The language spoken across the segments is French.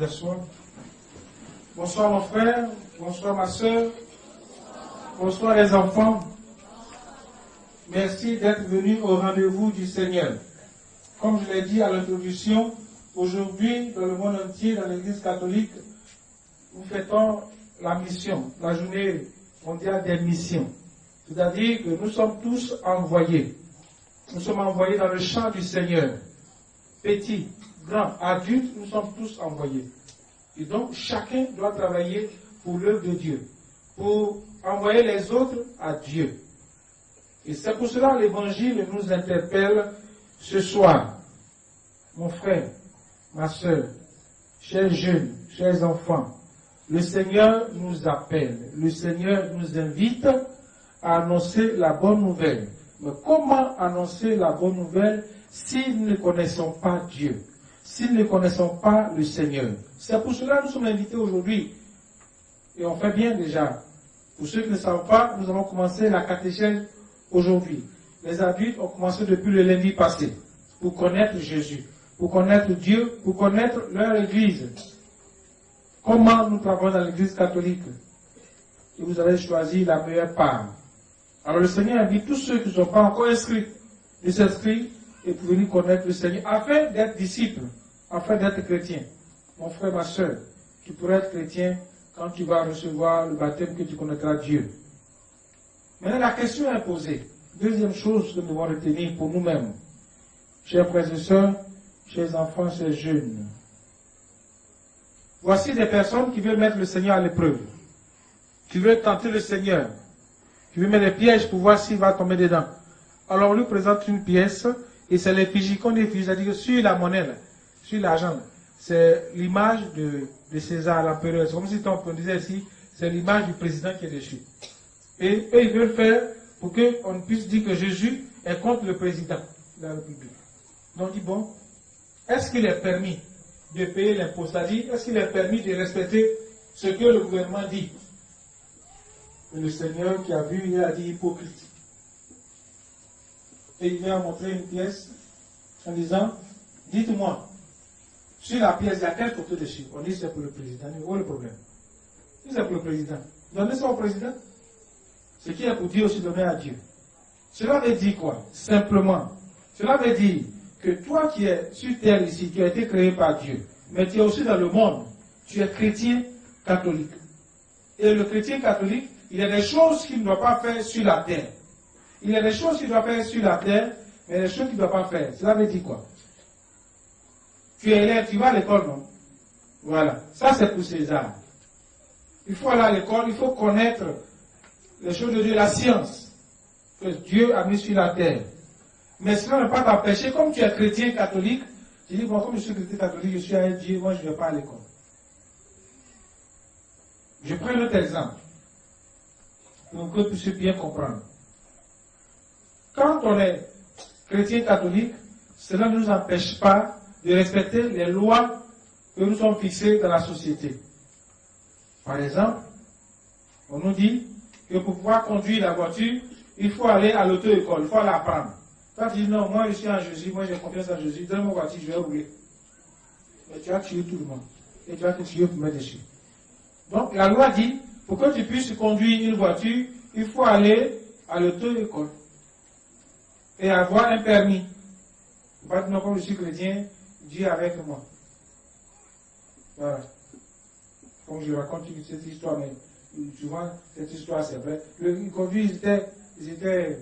vous asseoir. Bonsoir mon frère, bonsoir ma soeur, bonsoir les enfants. Merci d'être venus au rendez-vous du Seigneur. Comme je l'ai dit à l'introduction, aujourd'hui, dans le monde entier, dans l'Église catholique, nous fêtons la mission, la journée mondiale des missions. C'est-à-dire que nous sommes tous envoyés. Nous sommes envoyés dans le champ du Seigneur. Petits, grands, adultes, nous sommes tous envoyés. Et donc, chacun doit travailler pour l'œuvre de Dieu, pour envoyer les autres à Dieu. Et c'est pour cela que l'Évangile nous interpelle ce soir. Mon frère, ma soeur, chers jeunes, chers enfants, le Seigneur nous appelle, le Seigneur nous invite à annoncer la bonne nouvelle. Mais comment annoncer la bonne nouvelle si nous ne connaissons pas Dieu, si nous ne connaissons pas le Seigneur? C'est pour cela que nous sommes invités aujourd'hui. Et on fait bien déjà. Pour ceux qui ne savent pas, nous avons commencé la catéchèse aujourd'hui. Les adultes ont commencé depuis le lundi passé pour connaître Jésus, pour connaître Dieu, pour connaître leur Église. Comment nous travaillons dans l'Église catholique? Et vous avez choisi la meilleure part. Alors le Seigneur invite tous ceux qui ne sont pas encore inscrits de s'inscrire et pour venir connaître le Seigneur, afin d'être disciples, afin d'être chrétien. Mon frère, ma soeur, tu pourrais être chrétien quand tu vas recevoir le baptême, que tu connaîtras Dieu. Maintenant, la question est posée. Deuxième chose que nous devons retenir pour nous-mêmes. Chers frères et sœurs, chers enfants, chers jeunes. Voici des personnes qui veulent mettre le Seigneur à l'épreuve. Qui veulent tenter le Seigneur. Qui veulent mettre des pièges pour voir s'il va tomber dedans. Alors on lui présente une pièce et c'est l'effigie qu'on effigie, c'est-à-dire que sur la monnaie, là, sur l'argent, c'est l'image de César, l'empereur. C'est comme si on disait ici, c'est l'image du président qui est dessus. Et eux, ils veulent faire pour qu'on puisse dire que Jésus est contre le président de la République. Donc on dit, bon, est-ce qu'il est permis de payer l'impôt? C'est-à-dire, est-ce qu'il est permis de respecter ce que le gouvernement dit? Et le Seigneur qui a vu, il a dit hypocrite. Et il vient montrer une pièce en disant, dites-moi, sur la pièce, il y a quelle photo dessus? On dit c'est pour le président. Il voit le problème. Si c'est pour le président, donnez ça au président. Ce qui est pour Dieu aussi donné à Dieu. Cela veut dire quoi? Simplement, cela veut dire que toi qui es sur terre ici, tu as été créé par Dieu, mais tu es aussi dans le monde. Tu es chrétien catholique. Et le chrétien catholique, il y a des choses qu'il ne doit pas faire sur la terre. Il y a des choses qu'il doit faire sur la terre, mais des choses qu'il ne doit pas faire. Cela veut dire quoi? Tu es élève, tu vas à l'école, non? Voilà. Ça, c'est pour César. Il faut aller à l'école, il faut connaître les choses de Dieu, la science que Dieu a mis sur la terre. Mais cela ne va pas t'empêcher, comme tu es chrétien catholique, tu dis, bon, comme je suis chrétien catholique, je suis avec Dieu, moi je ne vais pas à l'école. Je prends un autre exemple, pour que vous puissiez bien comprendre. Quand on est chrétien catholique, cela ne nous empêche pas de respecter les lois que nous sommes fixées dans la société. Par exemple, on nous dit que pour pouvoir conduire la voiture, il faut aller à l'auto-école, il faut aller apprendre. Toi tu dis non, moi je suis en Jésus, moi j'ai confiance en Jésus, donne-moi ma voiture, je vais rouler. Mais tu vas tuer tout le monde. Et tu vas te tuer pour mettre dessus. Donc la loi dit, pour que tu puisses conduire une voiture, il faut aller à l'auto-école. Et avoir un permis. Pas dire non, comme je suis chrétien, Dieu est avec moi. Voilà. Comme je raconte cette histoire, mais souvent cette histoire c'est vrai. Ils conduisent, ils étaient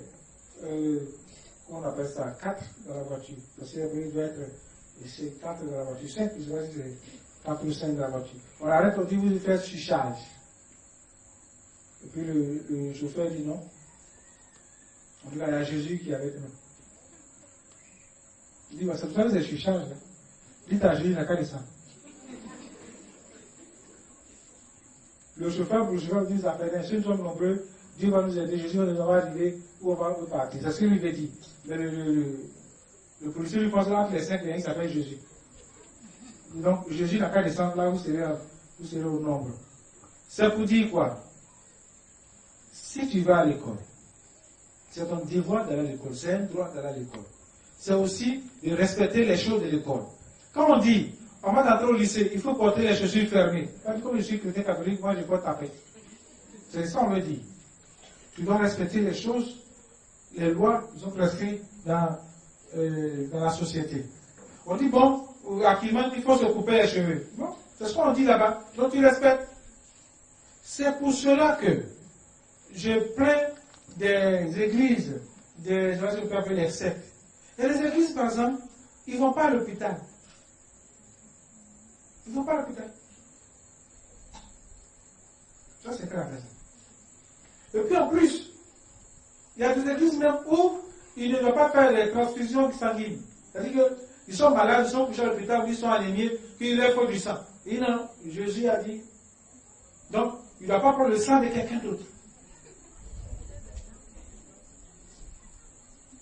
comment on appelle ça, 4 dans la voiture. Parce qu'il doit être 4 dans la voiture, 5, je sais pas si c'est 4 ou 5 dans la voiture. On arrête, on dit vous faites surcharge. Et puis le chauffeur dit non. On dit là, il y a Jésus qui est avec nous. Il dit, bah, c'est pour ça que c'est surcharge. Dites à Jésus, il n'a qu'à descendre. Le chauffeur dit, ça fait si nous sommes nombreux, Dieu va nous aider, Jésus va nous arriver où on va partir. C'est ce qu'il lui avait dit. Mais le policier lui pense là, entre les 5 et 1, il s'appelle Jésus. Donc Jésus n'a qu'à descendre là, vous serez au nombre. C'est pour dire quoi? Si tu vas à l'école, c'est ton devoir d'aller à l'école, c'est un droit d'aller à l'école. C'est aussi de respecter les choses de l'école. Quand on dit, Avant d'entrer au lycée, il faut porter les chaussures fermées. Comme je suis chrétien catholique, moi je porte ta paix. C'est ça on me dit. Tu dois respecter les choses, les lois qui sont prescrites dans la société. On dit, bon, à Kiman, il faut se couper les cheveux. Bon, c'est ce qu'on dit là-bas. Donc tu respectes. C'est pour cela que je plains des églises, je vois ce qu'on peut appeler les sectes. Et les églises, par exemple, ils ne vont pas à l'hôpital. Ils ne vont pas à l'hôpital. Ça, c'est clair. Et puis en plus, il y a des églises même où ils ne doivent pas faire les transfusions sanguines. C'est-à-dire qu'ils sont malades, ils sont couchés à l'hôpital, ils sont anémiés, puis il leur faut du sang. Et non, Jésus a dit. Donc, il ne doit pas prendre le sang de quelqu'un d'autre.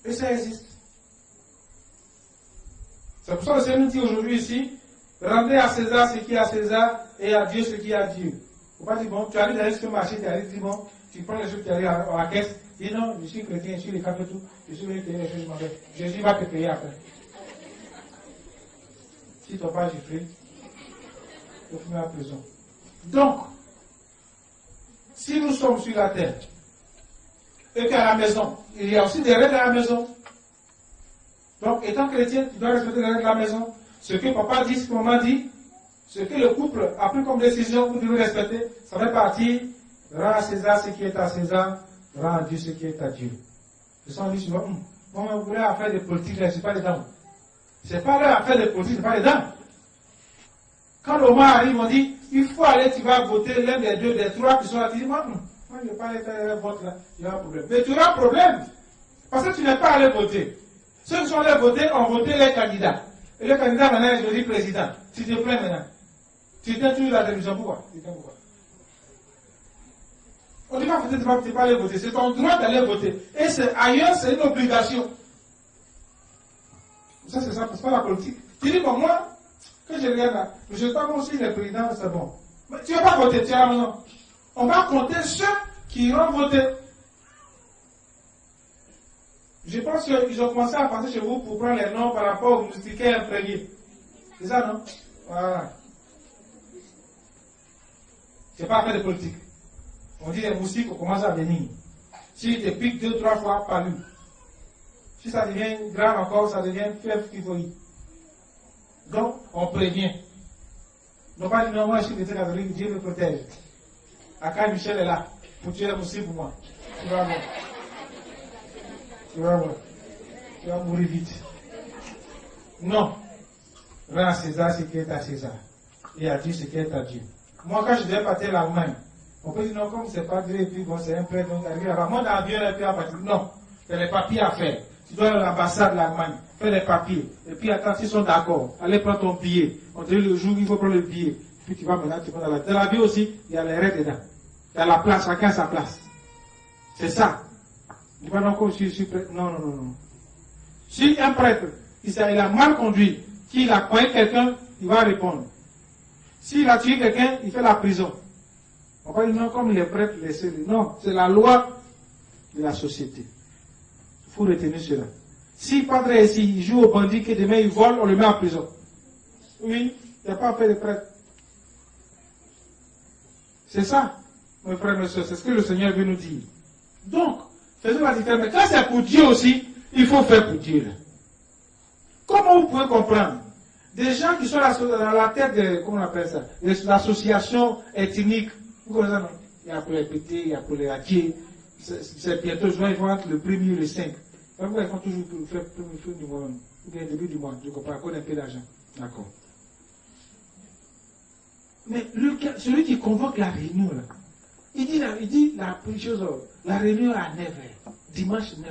Et ça existe. C'est pour ça que le Seigneur nous dit aujourd'hui ici, rendez à César ce qui est à César et à Dieu ce qui est à Dieu. Il ne faut pas dire, bon, tu arrives dans un supermarché, tu arrives, dis bon, tu prends les choses qui arrivent à la caisse, dis non, je suis chrétien, je suis les cafés tout, je suis venu payer les choses, je m'en vais. Jésus va te payer après. Si tu n'as pas giflé, tu vas finir en prison. Donc, si nous sommes sur la terre, et qu'à la maison, il y a aussi des règles à la maison. Donc, étant chrétien, tu dois respecter les règles de la maison. Ce que papa dit, ce que maman dit, ce que le couple a pris comme décision, vous devez respecter, ça fait partie, rends à César ce qui est à César, rends à Dieu ce qui est à Dieu. Je sens dit souvent, bon, vous voulez affaire de politique, là, c'est pas dedans. C'est pas leur affaire de politique, c'est pas dedans. Quand le moment arrive, on dit, il faut aller, tu vas voter l'un des deux, des trois qui sont là, tu dis, moi, je ne vais pas aller faire un vote là, il y a un problème. Mais tu auras un problème, parce que tu n'es pas allé voter. Ceux qui sont allés voter ont voté les candidats. Et le candidat maintenant est choisi président. Tu te plains maintenant. Tu éteins toujours la télévision, pourquoi? On ne dit pas voter, tu ne vas pas aller voter. C'est ton droit d'aller voter. Et ailleurs, c'est une obligation. Ça, c'est ça, c'est pas la politique. Tu dis, bon, moi, quand je regarde là, je ne sais pas moi aussi, les présidents, c'est bon. Mais tu ne vas pas voter, tu as la maison. On va compter ceux qui iront voter. Je pense qu'ils ont commencé à passer chez vous pour prendre les noms par rapport aux moustiquaires imprégnés. C'est ça, non? Voilà. C'est pas affaire de politique. On dit les moustiques, on commence à venir. S'ils te piquent 2-3 fois par lui. Si ça devient grave encore, ça devient fièvre typhoïde. Donc, on prévient. Donc, pas dire non, moi je suis chrétien catholique, Dieu me protège. Aka Michel est là pour tuer les moustiques pour moi. Tu vas voir. Tu vas voir. Tu vas mourir vite. Non. Rends à César ce qui est à César. Et à Dieu ce qui est à Dieu. Moi, quand je devais partir à l'Allemagne, on peut dire non, comme c'est pas Dieu, et puis bon, c'est un prêtre, donc arrive là-bas. Moi, dans l'avion, et puis à partir. Non. Tu as les papiers à faire. Tu dois aller à l'ambassade de l'Allemagne, faire les papiers. Et puis, attends, s'ils sont d'accord, allez prendre ton billet. On te dit le jour, il faut prendre le billet. Puis tu vas maintenant, tu vas dans la. Dans l'avion aussi, il y a les règles dedans. Il y a la place, chacun a sa place. C'est ça. Tu vas donc aussi, non. Si un prêtre, il a mal conduit, qu'il a croyé quelqu'un, il va répondre. S'il a tué quelqu'un, il fait la prison. On va dire non, comme les prêtres, non, c'est la loi de la société. Il faut retenir cela. Si Padre ici, il joue au bandit, que demain il vole, on le met en prison. Oui, il n'y a pas fait de prêtre. C'est ça, mes frères et mes soeurs, c'est ce que le Seigneur veut nous dire. Donc, faisons la différence. Mais quand c'est pour Dieu aussi, il faut faire pour Dieu. Là. Comment vous pouvez comprendre? Des gens qui sont dans la tête de, comment on appelle ça, l'association ethnique. Vous connaissez ça, non? Il y a pour les pétés, il y a pour les hackers. C'est bientôt, ils vont entre le 1er et le 5. Pourquoi ils font toujours faire le premier du mois, ou bien le début du mois, je comprends, à cause d'un peu d'argent. D'accord. Mais celui qui convoque la réunion, là, il dit la chose, la réunion à 9h, dimanche 9h.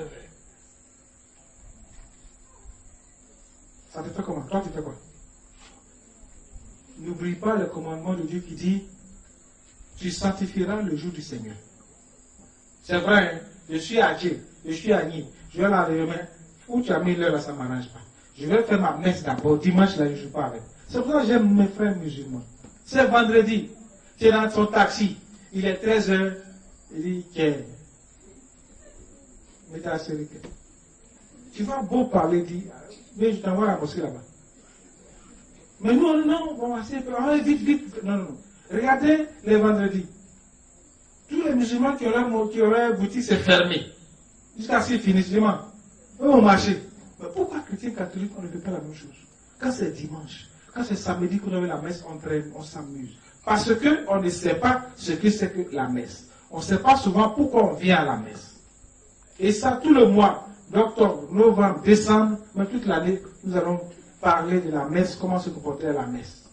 Ça te fait comment? Toi, tu fais quoi? N'oublie pas le commandement de Dieu qui dit, tu sanctifieras le jour du Seigneur. C'est vrai, hein? Je suis à Dieu, je suis à Nîmes, je vais la réunion, où tu as mis l'heure là, ça ne m'arrange pas. Je vais faire ma messe d'abord, dimanche là, je ne joue pas avec. C'est pour ça que j'aime mes frères musulmans. C'est vendredi, tu es dans ton taxi, il est 13h, il dit, tu vas beau parler, dis, mais je t'envoie à la mosquée là-bas. Mais nous, non, bon, vite, vite. Non, non. Regardez les vendredis. Tous les musulmans qui auraient boutique, c'est fermé. Jusqu'à ce qu'ils finissent, eux au marché. Mais pourquoi chrétiens catholiques, on ne fait pas la même chose? Quand c'est dimanche, quand c'est samedi qu'on a la messe, on traîne, on s'amuse. Parce qu'on ne sait pas ce que c'est que la messe. On ne sait pas souvent pourquoi on vient à la messe. Et ça, tout le mois, d'octobre, novembre, décembre, mais toute l'année, nous allons parler de la messe, comment se comporter à la messe.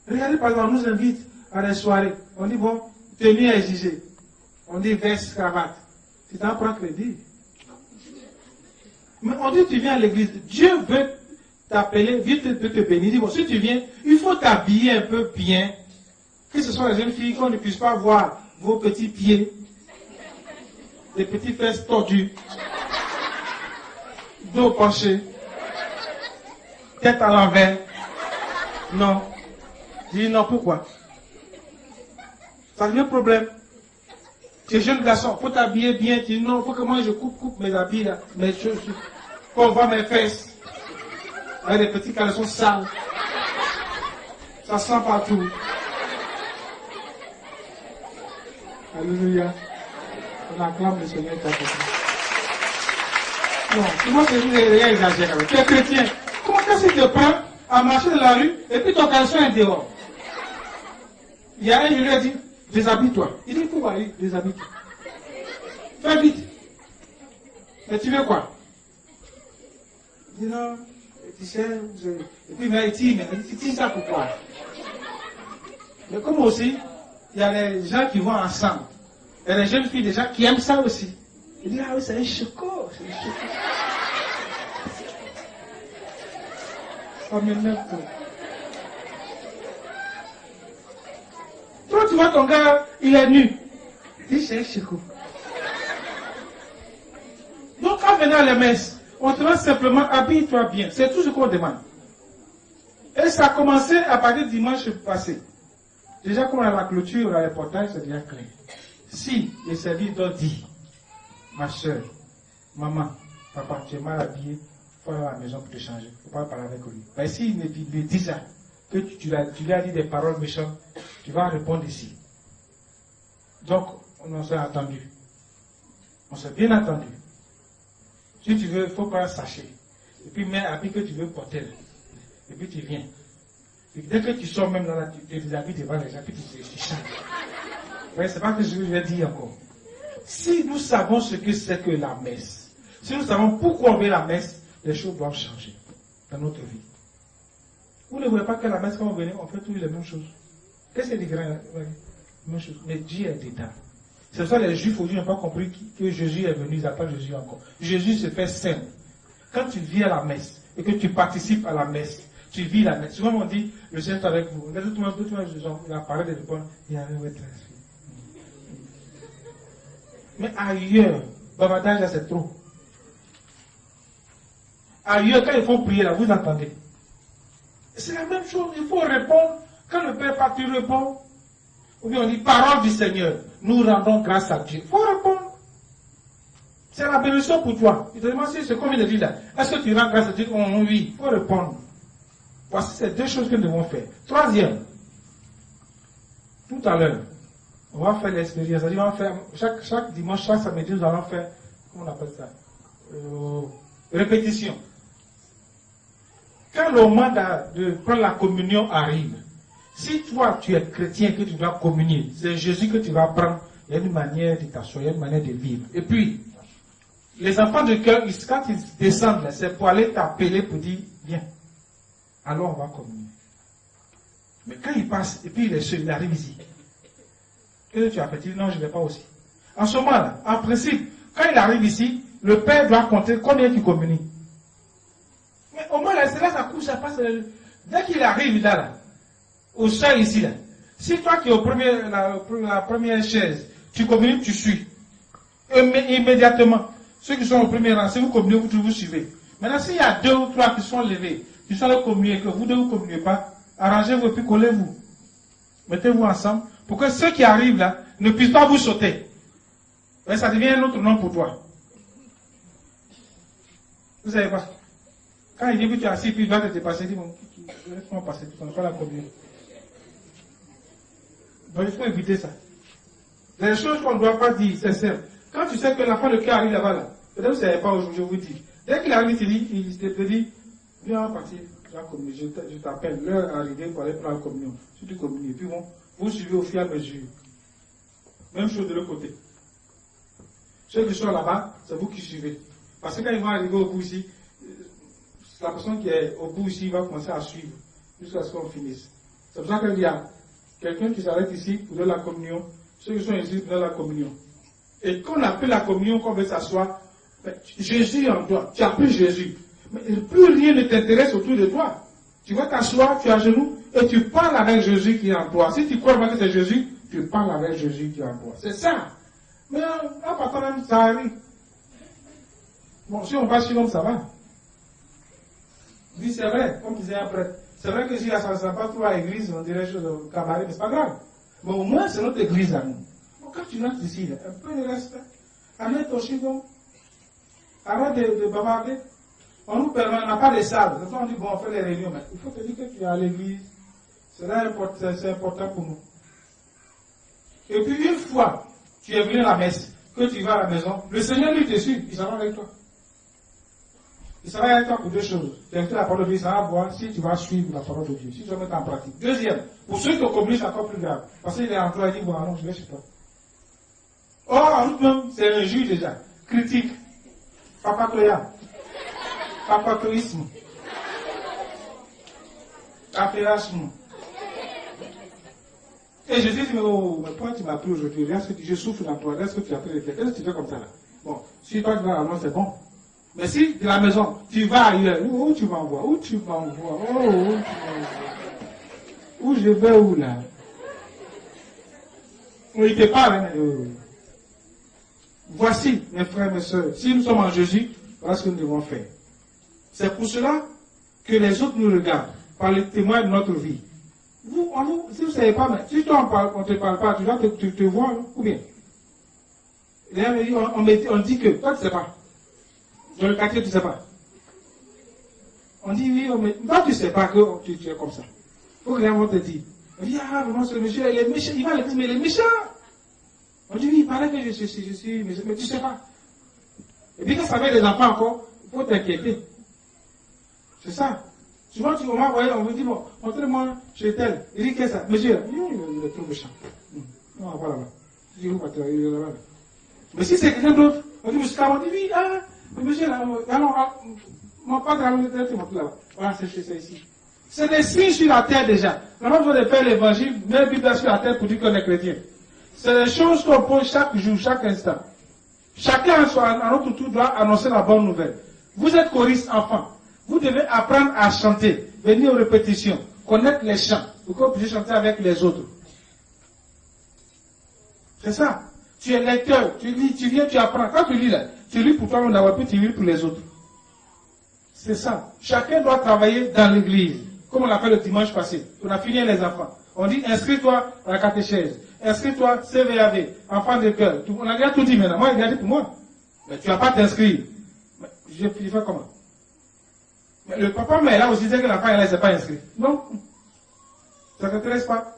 Regardez, par exemple, on nous invite à des soirées. On dit, bon, tenue à exiger. On dit veste, cravate. Tu t'en prends crédit. Mais on dit, tu viens à l'église. Dieu veut t'appeler, Dieu peut te bénir. Il dit, bon, si tu viens, il faut t'habiller un peu bien. Que ce soit les jeunes filles, qu'on ne puisse pas voir vos petits pieds, des petits fesses tordues, dos penché, tête à l'envers. Non. Je dis non, pourquoi? Ça devient problème. Tu es jeune garçon, il faut t'habiller bien. Tu dis non, il faut que moi je coupe mes habits, là, mes choses, qu'on voit mes fesses. Avec des petits caleçons sales. Ça sent partout. Alléluia. On acclame le Seigneur. Non, tu vois que je rien exagéré. Tu es chrétien. Comment est-ce que tu te prends à marcher dans la rue et puis ton caleçon est dehors? Il y a un, je lui ai dit, déshabille-toi. Il dit, pourquoi? Il dit, déshabille-toi. Fais vite. Mais tu veux quoi? Il dit, non, tu sais, et puis il dit, mais ça pourquoi? Mais comme aussi, il y a les gens qui vont ensemble. Il y a les jeunes filles déjà qui aiment ça aussi. Il dit, ah oui, c'est un choco. C'est un choco. Ça m'énerve tout. Toi, tu vois ton gars, il est nu. Il dit, c'est un choco. Donc, en venant à la messe, on te demande simplement, habille-toi bien. C'est tout ce qu'on demande. Et ça a commencé à partir du dimanche passé. Déjà, comme on a la clôture, on a les portails, c'est déjà clair. Si le serviteur dit, ma soeur, maman, papa, tu es mal habillé, il faut aller à la maison pour te changer. Il ne faut pas parler avec lui. Mais s'il me dit ça, que tu lui as dit des paroles méchantes, tu vas répondre ici. Donc, on s'est attendu. On s'est bien attendu. Si tu veux, il faut prendre un sachet. Et puis, mets l'habit que tu veux porter. Et puis, tu viens. Et dès que tu sors même là, tu te déshabilles devant les gens, puis tu changes. C'est pas que je vais dire encore. Si nous savons ce que c'est que la messe, si nous savons pourquoi on fait la messe, les choses doivent changer dans notre vie. Vous ne voyez pas que la messe, quand on vient, on fait toutes les mêmes choses. Qu'est-ce qui est différent? Même chose. Mais Dieu est dedans. C'est pour ça que les Juifs aujourd'hui n'ont pas compris que Jésus est venu, ils n'appellent Jésus encore. Jésus se fait saint. Quand tu viens à la messe et que tu participes à la messe, tu vis la messe. Souvent on dit, le Seigneur est avec vous. Tout le monde, il a parlé de répondre, il y a un mais ailleurs, bavardage là c'est trop. Ailleurs, quand ils font prier là, vous entendez. C'est la même chose, il faut répondre. Quand le Père part, tu réponds. Ou bien on dit, parole du Seigneur, nous rendons grâce à Dieu. Il faut répondre. C'est la bénédiction pour toi. Il te demande si c'est comme il dit là. Est-ce que tu rends grâce à Dieu? Oui, il faut répondre. Voici ces deux choses que nous devons faire. Troisième, tout à l'heure, on va faire l'expérience. On va faire chaque dimanche, chaque samedi, nous allons faire, comment on appelle ça? Répétition. Quand le moment de prendre la communion arrive, si toi tu es chrétien que tu dois communier, c'est Jésus que tu vas prendre, il y a une manière de t'asseoir, il y a une manière de vivre. Et puis, les enfants de cœur, quand ils descendent, c'est pour aller t'appeler pour dire, viens. Alors on va communier. Mais quand il passe, et puis il est seul, il arrive ici. Qu'est-ce que tu as fait? Il dit non, je ne vais pas aussi. En ce moment-là, en principe, quand il arrive ici, le Père doit compter combien tu communies. Mais au moins, là, c'est là, ça couche, ça passe. Dès qu'il arrive là, au sol ici, là, si toi qui es la première chaise, tu communies, tu suis. Immédiatement, ceux qui sont au premier rang, si vous communiez, vous suivez. Maintenant, s'il y a 2 ou 3 qui sont levés, qui sont là communier, que vous ne vous communiez pas, arrangez-vous et puis collez-vous. Mettez-vous ensemble pour que ceux qui arrivent là ne puissent pas vous sauter. Et ça devient un autre nom pour toi. Vous savez pas? Quand il dit que tu es assis, puis il doit te dépasser, il dit, bon, laisse-moi passer, tu ne connais pas la communion. Donc il faut éviter ça. Les choses qu'on ne doit pas dire, c'est simple. Quand tu sais que l'enfant de cœur arrive là-bas, là, peut-être que vous ne savez pas aujourd'hui, je vous dis. Dès qu'il arrive, il te dit, viens partir, je t'appelle, l'heure est arrivée pour aller prendre la communion. Si tu communies, puis bon, vous suivez au fur et à mesure. Même chose de l'autre côté. Ceux qui sont là-bas, c'est vous qui suivez. Parce que quand ils vont arriver au bout ici, la personne qui est au bout ici va commencer à suivre jusqu'à ce qu'on finisse. C'est pour ça qu'il y a quelqu'un qui s'arrête ici pour donner la communion, ceux qui sont ici pour donner la communion. Et quand on appelle la communion, qu'on veut s'asseoir, Jésus en toi, tu appelles Jésus. Mais plus rien ne t'intéresse autour de toi. Tu vas t'asseoir, tu es à genoux, et tu parles avec Jésus qui est en toi. Si tu crois que c'est Jésus, tu parles avec Jésus qui est en toi. C'est ça. Mais en partant même, ça arrive. Bon, si on passe sur l'homme, ça va. Oui, c'est vrai, comme disait un prêtre. C'est vrai que si ça ne sent pas trop à l'église, on dirait chose de cabaret, mais c'est pas grave. Mais au moins, c'est notre église à nous. Bon, quand tu rentres ici, là, un peu de respect. Arrête ton chiffon. Arrête de bavarder. On nous permet, on n'a pas de salle. On dit, bon, on fait les réunions, mais il faut te dire que tu es à l'église. C'est important pour nous. Et puis, une fois, tu es venu à la messe, que tu vas à la maison, le Seigneur lui te suit, il s'en va avec toi. Il s'en va avec toi pour deux choses. Tu as écouté la parole de Dieu, il s'en va voir si tu vas suivre la parole de Dieu, si tu vas mettre en pratique. Deuxième, pour ceux qui ont commis, c'est encore plus grave. Parce qu'il est en toi, il dit, bon, non, je vais chez toi. Or, en nous-mêmes, c'est un juge déjà. Critique. Papatoya. Papatoïsme. Affairisme. Et je dis, mais pourquoi tu m'as pris aujourd'hui? Je souffre dans toi. Est-ce que tu as pris les faits? Qu'est-ce que tu fais comme ça là? Bon, si toi tu vas à la maison, c'est bon. Mais si de la maison, tu vas ailleurs, où tu m'envoies? Où tu m'envoies? Oh, où tu m'envoies? Où je vais où là? Oui, il te parle. Hein? Voici, mes frères, mes soeurs, si nous sommes en Jésus, voilà ce que nous devons faire. C'est pour cela que les autres nous regardent, par les témoins de notre vie. Vous, si vous ne savez pas, mais si toi on ne te parle pas, tu dois te voir, ou bien. On dit que, toi tu ne sais pas. Dans le quartier, tu ne sais pas. On dit oui, mais toi tu ne sais pas que tu es comme ça. Il faut que les gens te disent. On dit, ah, vraiment, ce monsieur, il est méchant. Il va le dire, mais il est méchant. On dit, oui, il paraît que je suis, mais tu ne sais pas. Et puis quand ça fait des enfants encore, il faut t'inquiéter. C'est ça. Souvent, on m'a envoyé, on me dit, bon, montrez-moi chez tel. Il dit, qu'est-ce que ça? Monsieur, il est trop méchant. Non, voilà, là. Il est là-bas. Mais si c'est quelqu'un d'autre, on dit, monsieur, on dit, oui, ah, monsieur, là, alors, mon père, là, voilà, c'est ici. C'est des signes sur la terre déjà. On a besoin de faire l'évangile, mettre Bible sur la terre pour dire qu'on est chrétien. C'est des choses qu'on pose chaque jour, chaque instant. Chacun à notre tour doit annoncer la bonne nouvelle. Vous êtes choristes enfants. Vous devez apprendre à chanter, venir aux répétitions, connaître les chants, pour que vous puissiez chanter avec les autres. C'est ça. Tu es lecteur, tu lis, tu viens, tu apprends. Quand tu lis là, tu lis pour toi-même d'abord, puis tu lis pour les autres. C'est ça. Chacun doit travailler dans l'église, comme on l'a fait le dimanche passé. On a fini les enfants. On dit, inscris-toi à la catéchèse. Inscris-toi CVAV, enfant de cœur. On a déjà tout dit maintenant. Moi, il a dit pour moi. Mais tu ne vas pas t'inscrire. Je fais comment? Mais le papa, mais là aussi, c'est que l'enfant, il ne s'est pas inscrit. Non. Ça ne t'intéresse pas.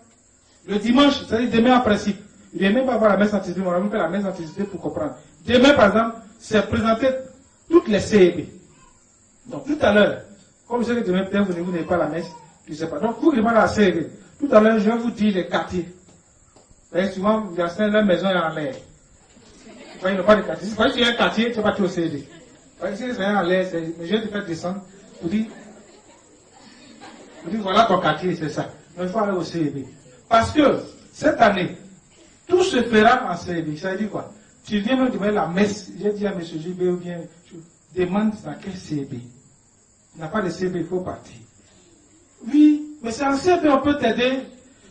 Le dimanche, c'est-à-dire demain en principe. Il ne vient même pas voir la messe anticipée. On va même faire la messe anticipée pour comprendre. Demain, par exemple, c'est présenter toutes les CEB. Donc, tout à l'heure, comme je sais que demain, peut-être vous n'avez pas la messe, je ne sais pas. Donc, vous demandez à la CEB. Tout à l'heure, je vais vous dire les quartiers. Et souvent, la maison est en l'air. Ils n'ont pas de quartier. Si tu as un quartier, tu ne vas pas tout au CEB. Si c'est en l'air, je vais te faire descendre. Vous dites, voilà ton quartier, c'est ça. Mais il faut aller au CEB. Parce que, cette année, tout se fera en CEB. Ça veut dire quoi? Tu viens me demander la messe. J'ai dit à M. JB, ou bien, je demande dans quel CEB. Il n'y a pas de CEB, il faut partir. Oui, mais c'est en CEB on peut t'aider.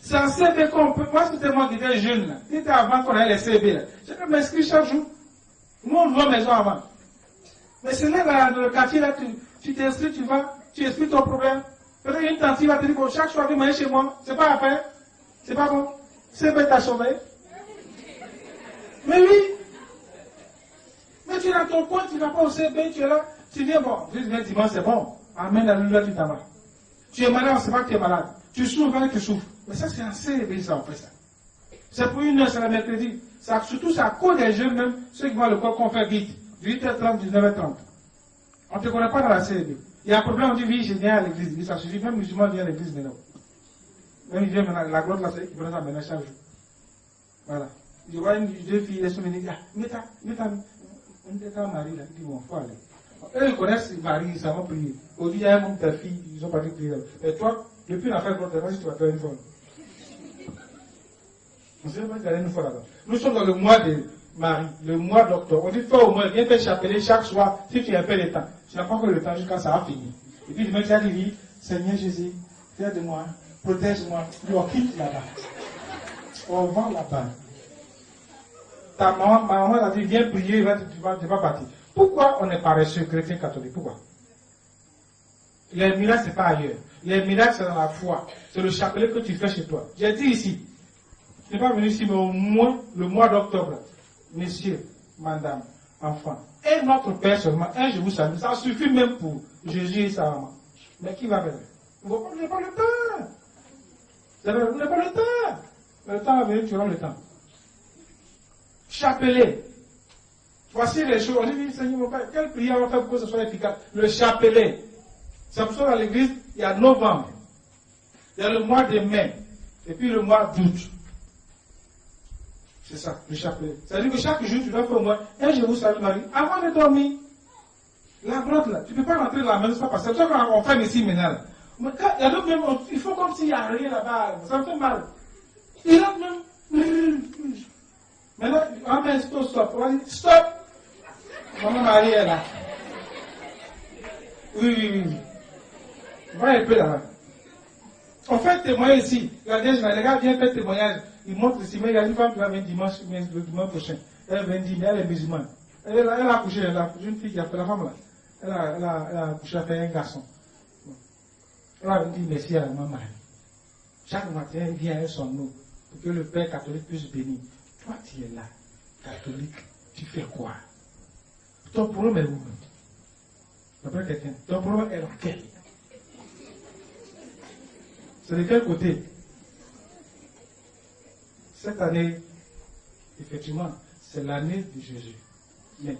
C'est en CEB qu'on peut. Moi, c'était moi qui étais jeune, là. C'était avant qu'on ait les CEB, là. J'ai m'inscrit chaque jour. Moi, on voit maison avant. Mais c'est là, dans le quartier, là, tu t'inscris, tu expliques ton problème. Peut-être une tante qui va te dire que chaque soir, tu viens chez moi. C'est pas à faire. C'est pas bon. CEB t'a sauvé. Mais oui. Mais tu es dans ton coin, tu ne vas pas au CEB, tu es là. Tu viens, bon, dimanche, c'est bon. Amen, alléluia, tu t'en vas. Tu es malade, on ne sait pas que tu es malade. Tu souffres, tu souffres. Mais ça, c'est un CB, ça, on fait ça. C'est pour une heure, c'est la mercredi. Surtout, c'est à cause des jeunes, même, ceux qui vont le corps qu'on fait vite. 8h30, 19h30. On ne te connaît pas dans la CB. Il y a un problème, on dit, oui, je viens à l'église. Oui, ça suffit, même musulman vient à l'église maintenant. Même il vient maintenant, la gloire de la CB, il prend ça maintenant chaque jour. Voilà. Je vois deux filles, elles sont venues, ah, mets ta mari là, ils vont faut aller. Eux, ils connaissent Marie, ça va prier. Aujourd'hui, il y a un monde de filles, ils ont pas dit prier. Et toi, depuis l'affaire de l'autre, tu vas faire une fois. On ne sait pas qu'il y a une fois là-bas. Nous sommes dans le mois de Marie, le mois d'octobre. On dit, fais au moins, viens faire chapelet chaque soir, si tu as un peu de temps. Tu n'as pas encore le temps jusqu'à ça a fini. Et puis, demain, tu as dit, Seigneur Jésus, fais de moi, protège-moi. On quitte là-bas. On va là-bas. Ta maman a dit, viens prier, tu vas partir. Pourquoi on est paresseux, chrétien catholique? Pourquoi? Les miracles, ce n'est pas ailleurs. Les miracles, c'est dans la foi. C'est le chapelet que tu fais chez toi. J'ai dit ici, je n'ai pas venu ici, mais au moins le mois d'octobre, messieurs, madame, enfants, et notre Père seulement, je vous salue. Ça suffit même pour Jésus et sa maman. Mais qui va venir? Vous n'avez pas le temps. Vous n'avez pas le temps. Le temps va venir, tu auras le temps. Chapelet. Voici les choses. On dit, Seigneur, mon Père, quelle prière on va faire pour que ce soit efficace? Le chapelet. C'est pour ça dans l'église, il y a novembre. Il y a le mois de mai. Et puis le mois d'août. C'est ça, le chapelet. C'est-à-dire que chaque jour, tu dois faire au moins un je vous salue Marie. Avant de dormir, la grotte là, tu ne peux pas rentrer dans la main, c'est pas parce que c'est ça qu'on fait ici maintenant. Mais quand il y a d'autres même, il faut comme s'il n'y a rien là-bas. Ça me fait mal. Il rentre même. Maintenant, on met stop. On dit stop. Maman Marie est là. Oui. Va un peu là-bas. On fait témoigner ici. Les gars viennent faire témoignage. Ils montrent ici, mais il y a une femme qui va venir le dimanche prochain. Elle vient dire, mais elle est musulmane. Elle a accouché, une fille qui a fait la femme là. Elle a accouché, elle a fait un garçon. Elle a dit merci à la maman Marie. Chaque matin, elle vient avec son nom pour que le Père catholique puisse bénir. Toi, tu es là, catholique, tu fais quoi? Ton problème est où? D'après quelqu'un, ton problème est dans quel? C'est de quel côté? Cette année, effectivement, c'est l'année de Jésus. Mais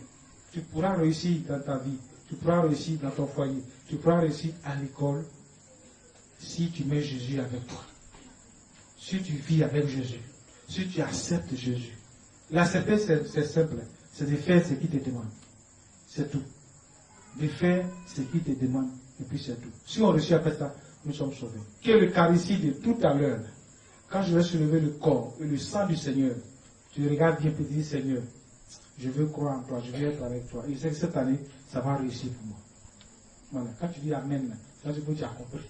tu pourras réussir dans ta vie, tu pourras réussir dans ton foyer, tu pourras réussir à l'école si tu mets Jésus avec toi. Si tu vis avec Jésus. Si tu acceptes Jésus. L'accepter, c'est simple. C'est de faire ce qu'il te demande. C'est tout. De faire ce qu'il te demande. Et puis c'est tout. Si on réussit à faire ça, nous sommes sauvés. Que le Eucharistie de tout à l'heure, quand je vais soulever le corps et le sang du Seigneur, tu regardes bien et tu dis, Seigneur, je veux croire en toi, je veux être avec toi. Et cette année, ça va réussir pour moi. Voilà. Quand tu dis Amen, ça veut dire que tu as compris.